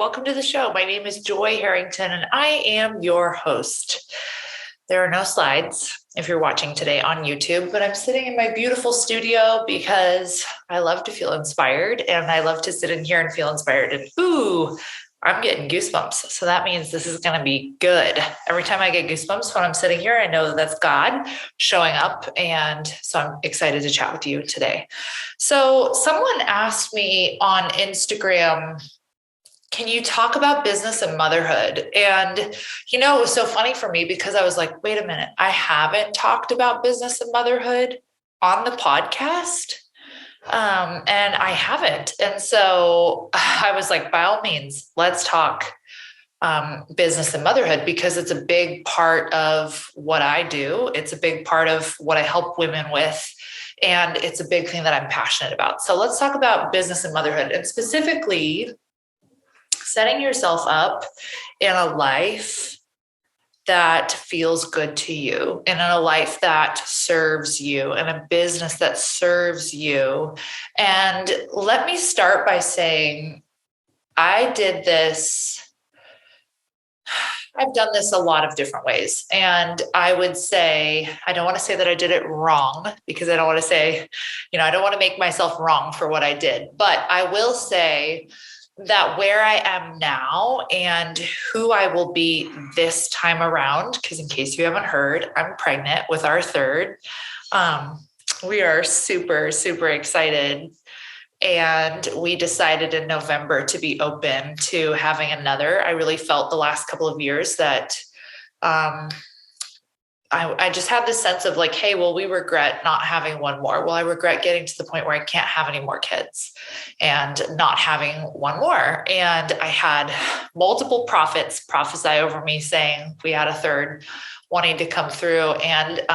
welcome to the show. My name is Joy Harrington, and I am your host. There are no slides if you're watching today on YouTube, but I'm sitting in my beautiful studio because I love to feel inspired, and I love to sit in here and feel inspired. And I'm getting goosebumps. So that means this is going to be good. Every time I get goosebumps when I'm sitting here, I know that that's God showing up. And so I'm excited to chat with you today. So someone asked me on Instagram, can you talk about business and motherhood? And, it was so funny for me because I was like, wait a minute, I haven't talked about business and motherhood on the podcast. And I haven't. And so I was like, by all means, let's talk business and motherhood, because it's a big part of what I do. It's a big part of what I help women with. And it's a big thing that I'm passionate about. So let's talk about business and motherhood, and specifically setting yourself up in a life that feels good to you, and in a life that serves you, and a business that serves you. And let me start by saying, I've done this a lot of different ways. And I would say, I don't want to say that I did it wrong, because I don't want to say, I don't want to make myself wrong for what I did. But I will say that where I am now and who I will be this time around, because in case you haven't heard, I'm pregnant with our third. We are super, super excited. And we decided in November to be open to having another. I really felt the last couple of years that I just had this sense of like, hey, well, we regret not having one more. Well, I regret getting to the point where I can't have any more kids and not having one more. And I had multiple prophets prophesy over me saying we had a third wanting to come through. And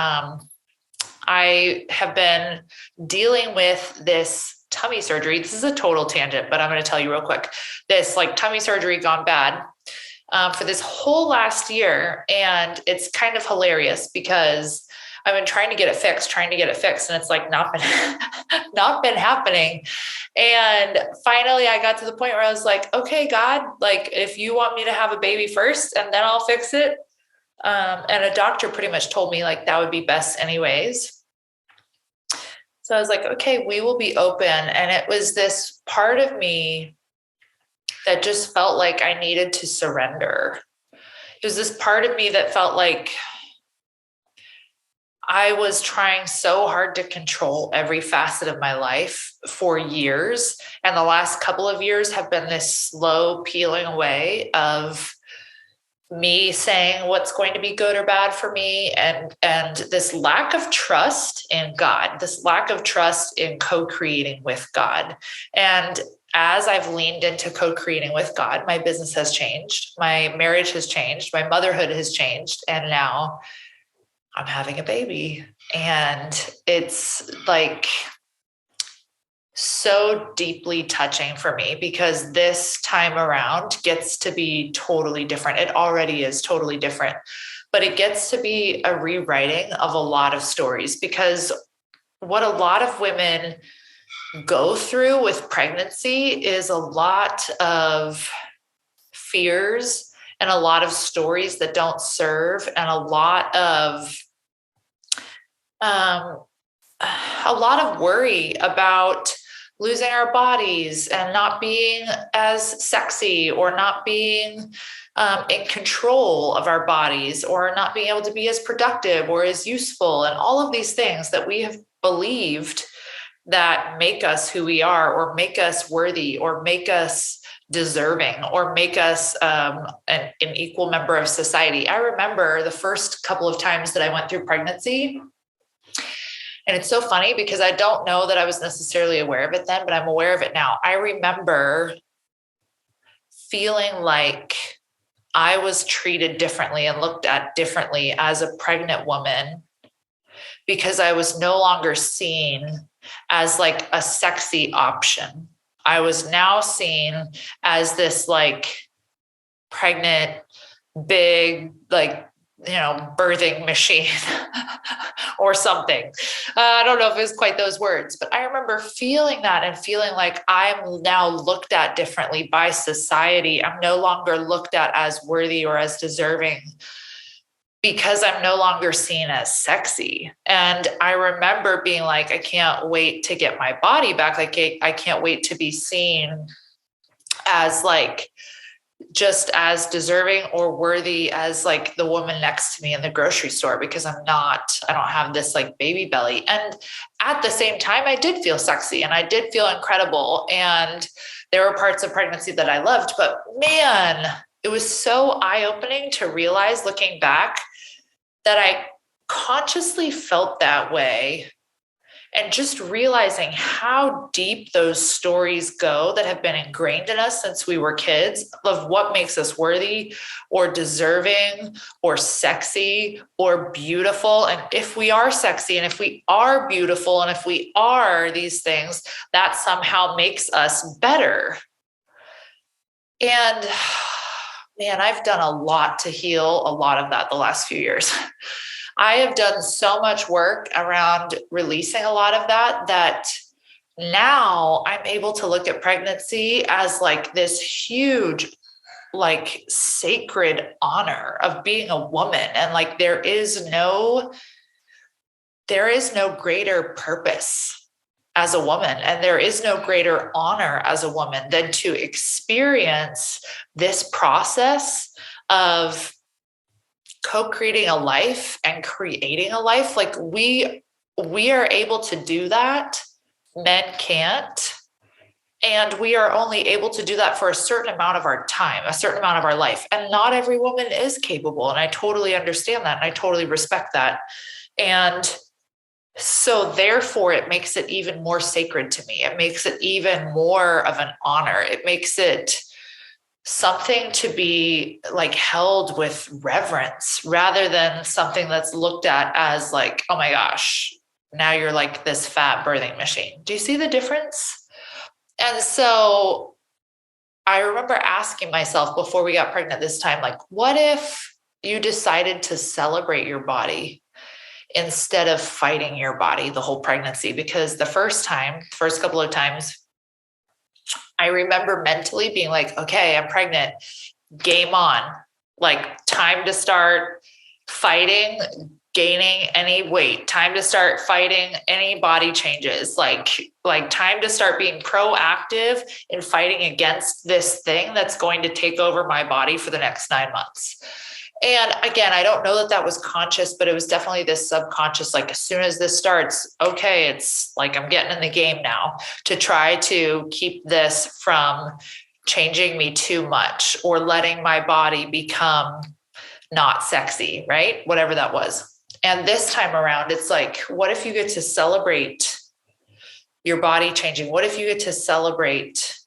I have been dealing with this tummy surgery. This is a total tangent, but I'm going to tell you real quick. This tummy surgery gone bad for this whole last year. And it's kind of hilarious because I've been trying to get it fixed. And it's like not been happening. And finally I got to the point where I was like, okay, God, like if you want me to have a baby first and then I'll fix it. And a doctor pretty much told me like that would be best anyways. So I was like, okay, we will be open. And it was this part of me that just felt like I needed to surrender. It was this part of me that felt like I was trying so hard to control every facet of my life for years. And the last couple of years have been this slow peeling away of me saying what's going to be good or bad for me, and this lack of trust in God, this lack of trust in co-creating with God. And as I've leaned into co-creating with God, my business has changed, my marriage has changed, my motherhood has changed, and now I'm having a baby. And it's like so deeply touching for me because this time around gets to be totally different. It already is totally different, but it gets to be a rewriting of a lot of stories, because what a lot of women go through with pregnancy is a lot of fears and a lot of stories that don't serve, and a lot of worry about losing our bodies and not being as sexy, or not being in control of our bodies, or not being able to be as productive or as useful, and all of these things that we have believed that make us who we are, or make us worthy, or make us deserving, or make us an equal member of society. I remember the first couple of times that I went through pregnancy. And it's so funny because I don't know that I was necessarily aware of it then, but I'm aware of it now. I remember feeling like I was treated differently and looked at differently as a pregnant woman, because I was no longer seen as like a sexy option. I was now seen as this like pregnant, big, like birthing machine or something. I don't know if it was quite those words, but I remember feeling that and feeling like I'm now looked at differently by society. I'm no longer looked at as worthy or as deserving because I'm no longer seen as sexy. And I remember being like, I can't wait to get my body back. Like, I can't wait to be seen as like just as deserving or worthy as like the woman next to me in the grocery store, because I don't have this like baby belly. And at the same time, I did feel sexy and I did feel incredible. And there were parts of pregnancy that I loved, but man, it was so eye-opening to realize looking back that I consciously felt that way. And just realizing how deep those stories go that have been ingrained in us since we were kids of what makes us worthy or deserving or sexy or beautiful. And if we are sexy and if we are beautiful and if we are these things, that somehow makes us better. And man, I've done a lot to heal a lot of that the last few years. I have done so much work around releasing a lot of that now I'm able to look at pregnancy as like this huge, like sacred honor of being a woman. And like, there is no greater purpose as a woman. And there is no greater honor as a woman than to experience this process of co-creating a life and creating a life. Like we are able to do that. Men can't. And we are only able to do that for a certain amount of our time, a certain amount of our life. And not every woman is capable. And I totally understand that. And I totally respect that. And so therefore, it makes it even more sacred to me. It makes it even more of an honor. It makes it something to be like held with reverence rather than something that's looked at as like, oh my gosh, now you're like this fat birthing machine. Do you see the difference? And so I remember asking myself before we got pregnant this time, like, what if you decided to celebrate your body instead of fighting your body the whole pregnancy? Because the first couple of times, I remember mentally being like, okay, I'm pregnant, game on, like time to start fighting, gaining any weight, time to start fighting any body changes, like time to start being proactive in fighting against this thing that's going to take over my body for the next 9 months. And again, I don't know that was conscious, but it was definitely this subconscious, like as soon as this starts, okay, it's like I'm getting in the game now to try to keep this from changing me too much or letting my body become not sexy, right? Whatever that was. And this time around, it's like, what if you get to celebrate your body changing? What if you get to celebrate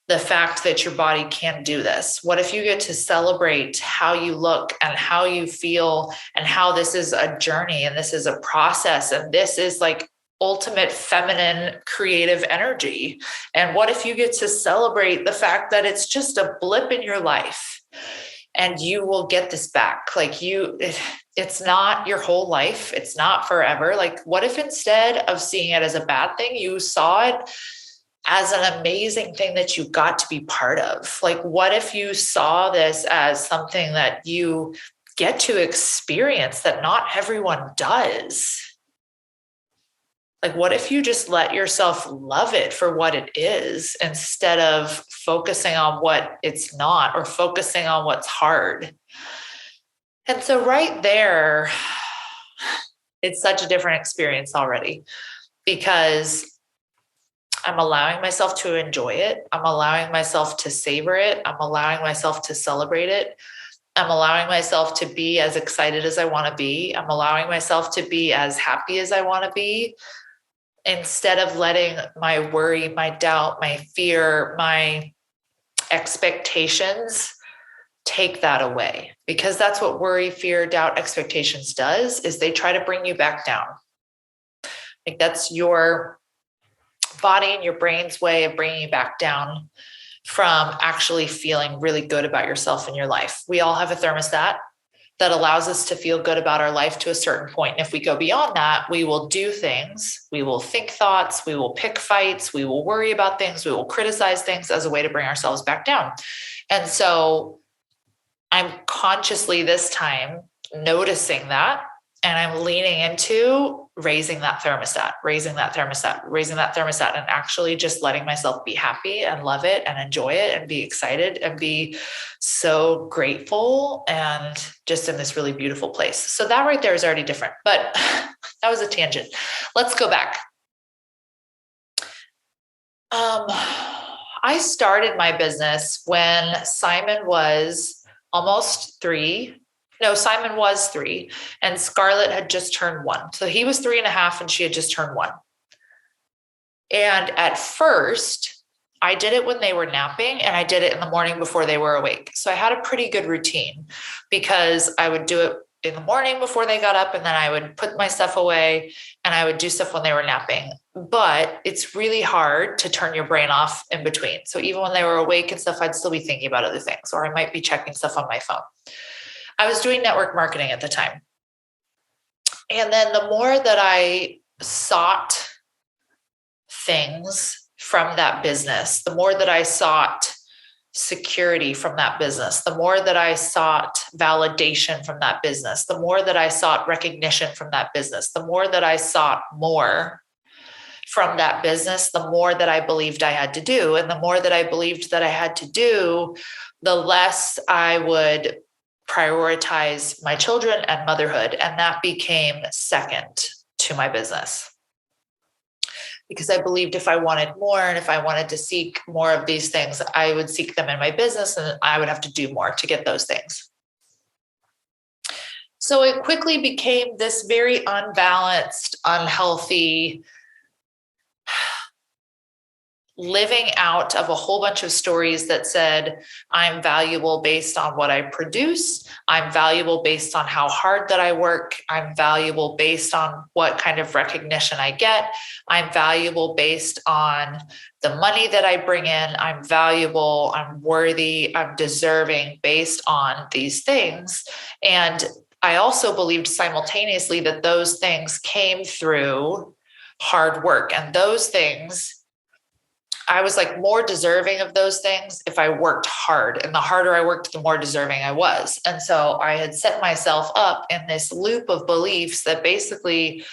the fact that your body can do this? What if you get to celebrate how you look and how you feel and how this is a journey and this is a process and this is like ultimate feminine creative energy? And what if you get to celebrate the fact that it's just a blip in your life and you will get this back? Like it's not your whole life. It's not forever. Like what if instead of seeing it as a bad thing, you saw it as an amazing thing that you got to be part of? Like, what if you saw this as something that you get to experience that not everyone does? Like, what if you just let yourself love it for what it is instead of focusing on what it's not or focusing on what's hard? And so right there, it's such a different experience already because I'm allowing myself to enjoy it. I'm allowing myself to savor it. I'm allowing myself to celebrate it. I'm allowing myself to be as excited as I want to be. I'm allowing myself to be as happy as I want to be, instead of letting my worry, my doubt, my fear, my expectations take that away. Because that's what worry, fear, doubt, expectations does, is they try to bring you back down. Like that's your body and your brain's way of bringing you back down from actually feeling really good about yourself and your life. We all have a thermostat. that allows us to feel good about our life to a certain point. And if we go beyond that, we will do things, we will think thoughts, we will pick fights, we will worry about things, we will criticize things as a way to bring ourselves back down. And so I'm consciously this time noticing that, and I'm leaning into raising that thermostat, and actually just letting myself be happy and love it and enjoy it and be excited and be so grateful and just in this really beautiful place. So that right there is already different, but that was a tangent. Let's go back. I started my business when Simon was almost 3. No, Simon was 3 and Scarlett had just turned 1. So he was 3.5 and she had just turned 1. And at first I did it when they were napping and I did it in the morning before they were awake. So I had a pretty good routine because I would do it in the morning before they got up, and then I would put my stuff away and I would do stuff when they were napping. But it's really hard to turn your brain off in between. So even when they were awake and stuff, I'd still be thinking about other things, or I might be checking stuff on my phone. I was doing network marketing at the time. And then the more that I sought things from that business, the more that I sought security from that business, the more that I sought validation from that business, the more that I sought recognition from that business, the more that I sought more from that business, the more that I believed I had to do. And the more that I believed that I had to do, the less I would prioritize my children and motherhood. And that became second to my business. Because I believed if I wanted more and if I wanted to seek more of these things, I would seek them in my business and I would have to do more to get those things. So it quickly became this very unbalanced, unhealthy living out of a whole bunch of stories that said, I'm valuable based on what I produce. I'm valuable based on how hard that I work. I'm valuable based on what kind of recognition I get. I'm valuable based on the money that I bring in. I'm valuable. I'm worthy. I'm deserving based on these things. And I also believed simultaneously that those things came through hard work, and those things, I was like more deserving of those things if I worked hard, and the harder I worked, the more deserving I was. And so I had set myself up in this loop of beliefs that basically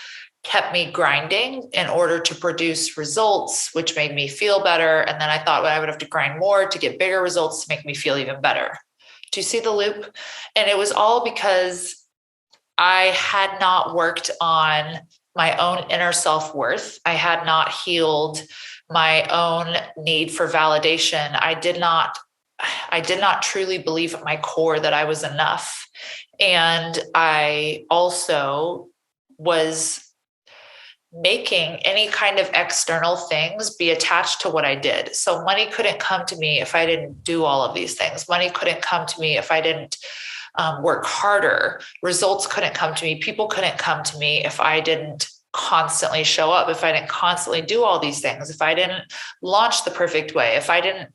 kept me grinding in order to produce results, which made me feel better. And then I thought, well, I would have to grind more to get bigger results to make me feel even better. Do you see the loop? And it was all because I had not worked on my own inner self-worth. I had not healed my own need for validation. I did not truly believe at my core that I was enough. And I also was making any kind of external things be attached to what I did. So money couldn't come to me if I didn't do all of these things. Money couldn't come to me if I didn't work harder. Results couldn't come to me. People couldn't come to me if I didn't constantly show up, if I didn't constantly do all these things, if I didn't launch the perfect way, if I didn't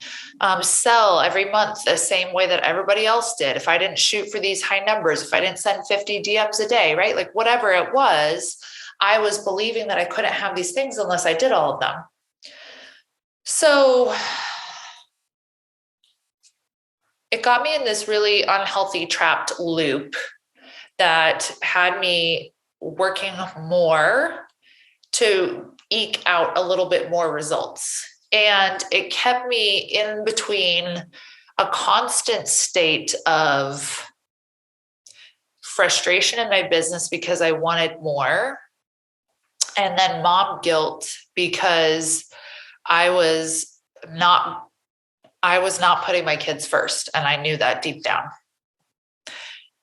sell every month the same way that everybody else did, if I didn't shoot for these high numbers, if I didn't send 50 DMs a day, right? Like whatever it was, I was believing that I couldn't have these things unless I did all of them. So it got me in this really unhealthy, trapped loop that had me working more to eke out a little bit more results. And it kept me in between a constant state of frustration in my business because I wanted more, and then mom guilt because I was not putting my kids first. And I knew that deep down.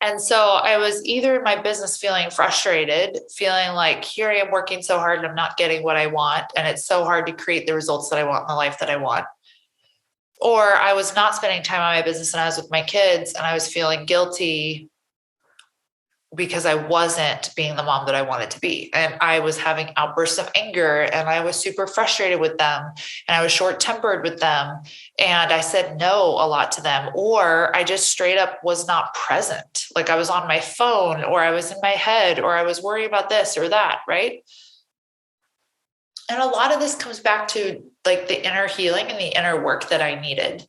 And so I was either in my business feeling frustrated, feeling like here I am working so hard and I'm not getting what I want. And it's so hard to create the results that I want in the life that I want. Or I was not spending time on my business and I was with my kids and I was feeling guilty because I wasn't being the mom that I wanted to be. And I was having outbursts of anger, and I was super frustrated with them, and I was short-tempered with them. And I said no a lot to them, or I just straight up was not present. Like I was on my phone, or I was in my head, or I was worried about this or that, right? And a lot of this comes back to like the inner healing and the inner work that I needed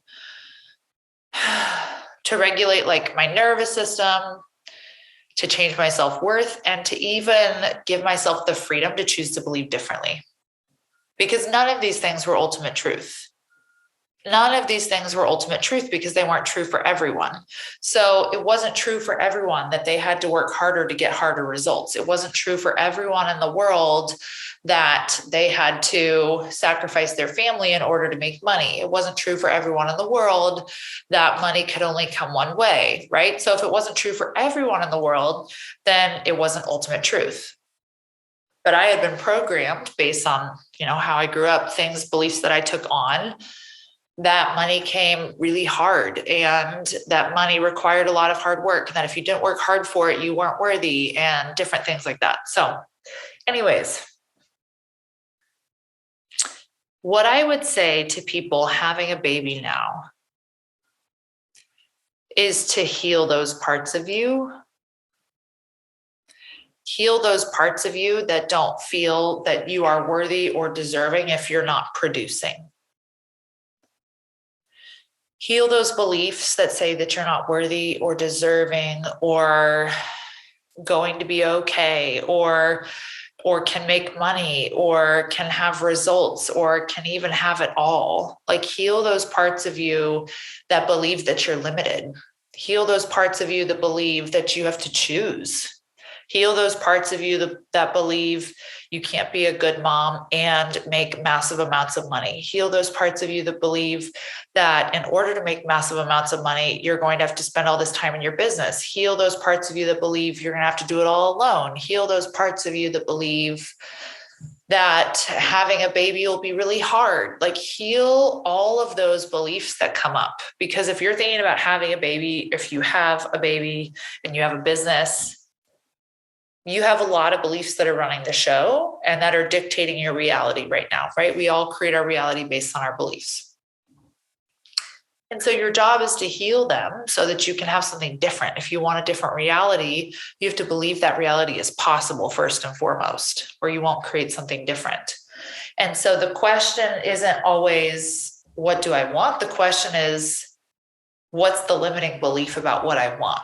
to regulate like my nervous system, to change my self-worth, and to even give myself the freedom to choose to believe differently. Because none of these things were ultimate truth. None of these things were ultimate truth because they weren't true for everyone. So it wasn't true for everyone that they had to work harder to get harder results. It wasn't true for everyone in the world that they had to sacrifice their family in order to make money. It wasn't true for everyone in the world that money could only come one way, right? So if it wasn't true for everyone in the world, then it wasn't ultimate truth. But I had been programmed based on, how I grew up, things, beliefs that I took on, that money came really hard, and that money required a lot of hard work, and that if you didn't work hard for it, you weren't worthy, and different things like that. So anyways, what I would say to people having a baby now is to heal those parts of you. Heal those parts of you that don't feel that you are worthy or deserving if you're not producing. Heal those beliefs that say that you're not worthy or deserving or going to be okay or can make money or can have results or can even have it all. Like heal those parts of you that believe that you're limited. Heal those parts of you that believe that you have to choose. Heal those parts of you that believe you can't be a good mom and make massive amounts of money. Heal those parts of you that believe that in order to make massive amounts of money, you're going to have to spend all this time in your business. Heal those parts of you that believe you're going to have to do it all alone. Heal those parts of you that believe that having a baby will be really hard. Like heal all of those beliefs that come up. Because if you're thinking about having a baby, if you have a baby and you have a business, you have a lot of beliefs that are running the show and that are dictating your reality right now, right? We all create our reality based on our beliefs. And so your job is to heal them so that you can have something different. If you want a different reality, you have to believe that reality is possible first and foremost, or you won't create something different. And so the question isn't always, what do I want? The question is, what's the limiting belief about what I want?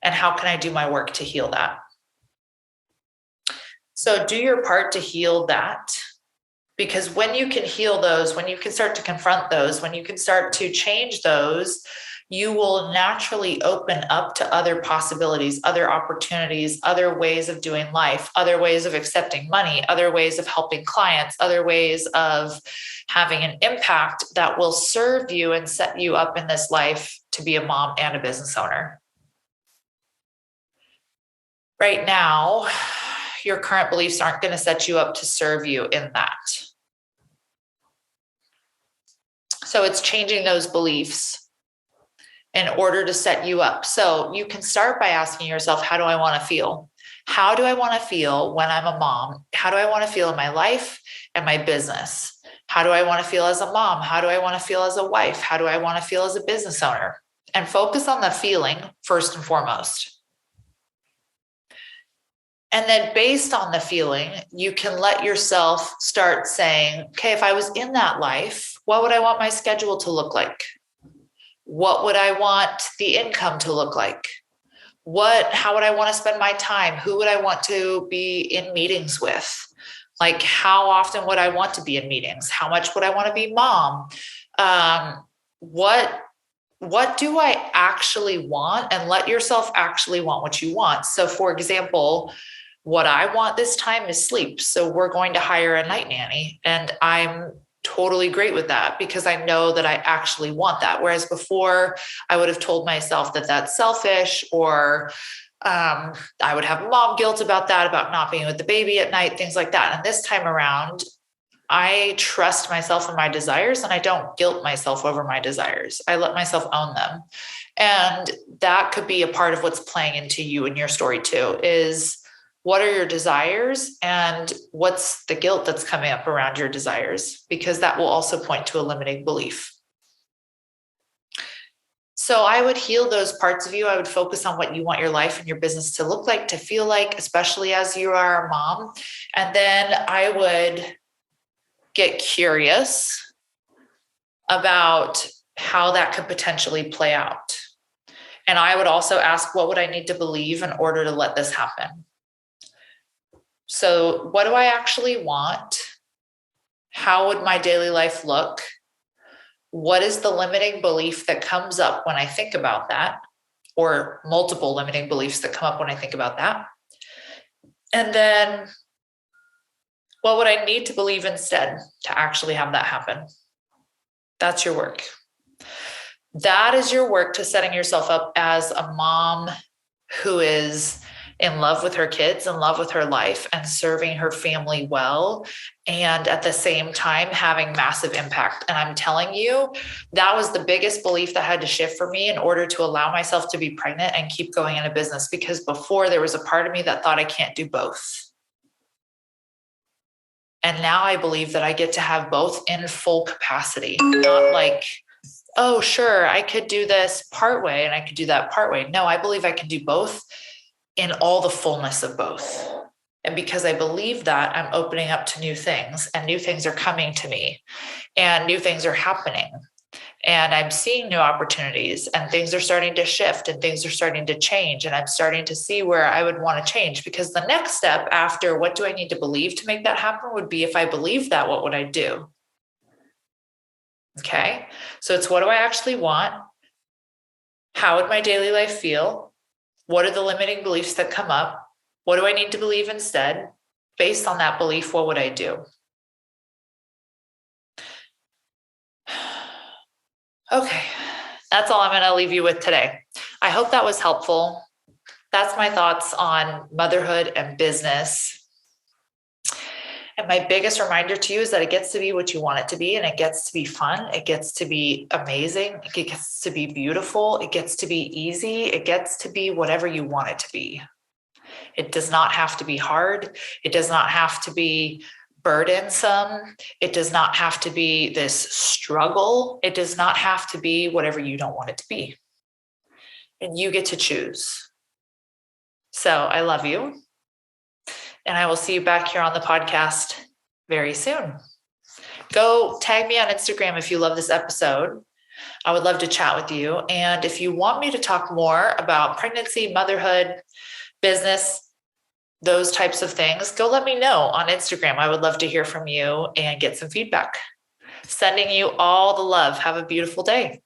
And how can I do my work to heal that? So do your part to heal that, because when you can heal those, when you can start to confront those, when you can start to change those, you will naturally open up to other possibilities, other opportunities, other ways of doing life, other ways of accepting money, other ways of helping clients, other ways of having an impact that will serve you and set you up in this life to be a mom and a business owner. Right now, your current beliefs aren't going to set you up to serve you in that. So it's changing those beliefs in order to set you up. So you can start by asking yourself, how do I want to feel? How do I want to feel when I'm a mom? How do I want to feel in my life and my business? How do I want to feel as a mom? How do I want to feel as a wife? How do I want to feel as a business owner? And focus on the feeling first and foremost. And then based on the feeling, you can let yourself start saying, okay, if I was in that life, what would I want my schedule to look like? What would I want the income to look like? How would I want to spend my time? Who would I want to be in meetings with? Like, how often would I want to be in meetings? How much would I want to be mom? What do I actually want? And let yourself actually want what you want. So for example, what I want this time is sleep. So we're going to hire a night nanny, and I'm totally great with that because I know that I actually want that. Whereas before I would have told myself that that's selfish, or I would have mom guilt about that, about not being with the baby at night, things like that. And this time around, I trust myself and my desires, and I don't guilt myself over my desires. I let myself own them. And that could be a part of what's playing into you and your story too, is what are your desires and what's the guilt that's coming up around your desires? Because that will also point to a limiting belief. So I would heal those parts of you. I would focus on what you want your life and your business to look like, to feel like, especially as you are a mom. And then I would get curious about how that could potentially play out. And I would also ask, what would I need to believe in order to let this happen? So what do I actually want? How would my daily life look? What is the limiting belief that comes up when I think about that? Or multiple limiting beliefs that come up when I think about that? And then what would I need to believe instead to actually have that happen? That's your work. That is your work to setting yourself up as a mom who is in love with her kids, in love with her life, and serving her family well, and at the same time having massive impact. And I'm telling you, that was the biggest belief that had to shift for me in order to allow myself to be pregnant and keep going in a business, because before there was a part of me that thought I can't do both. And now I believe that I get to have both in full capacity, not like, oh, sure, I could do this part way and I could do that part way. No, I believe I can do both in all the fullness of both. And because I believe that, I'm opening up to new things, and new things are coming to me, and new things are happening. And I'm seeing new opportunities, and things are starting to shift, and things are starting to change. And I'm starting to see where I would want to change, because the next step after what do I need to believe to make that happen would be, if I believe that, what would I do? Okay. So it's, what do I actually want? How would my daily life feel? What are the limiting beliefs that come up? What do I need to believe instead? Based on that belief, what would I do? Okay, that's all I'm going to leave you with today. I hope that was helpful. That's my thoughts on motherhood and business. And my biggest reminder to you is that it gets to be what you want it to be, and it gets to be fun. It gets to be amazing. It gets to be beautiful. It gets to be easy. It gets to be whatever you want it to be. It does not have to be hard. It does not have to be burdensome. It does not have to be this struggle. It does not have to be whatever you don't want it to be. And you get to choose. So I love you. And I will see you back here on the podcast very soon. Go tag me on Instagram if you love this episode. I would love to chat with you. And if you want me to talk more about pregnancy, motherhood, business, those types of things, go let me know on Instagram. I would love to hear from you and get some feedback. Sending you all the love. Have a beautiful day.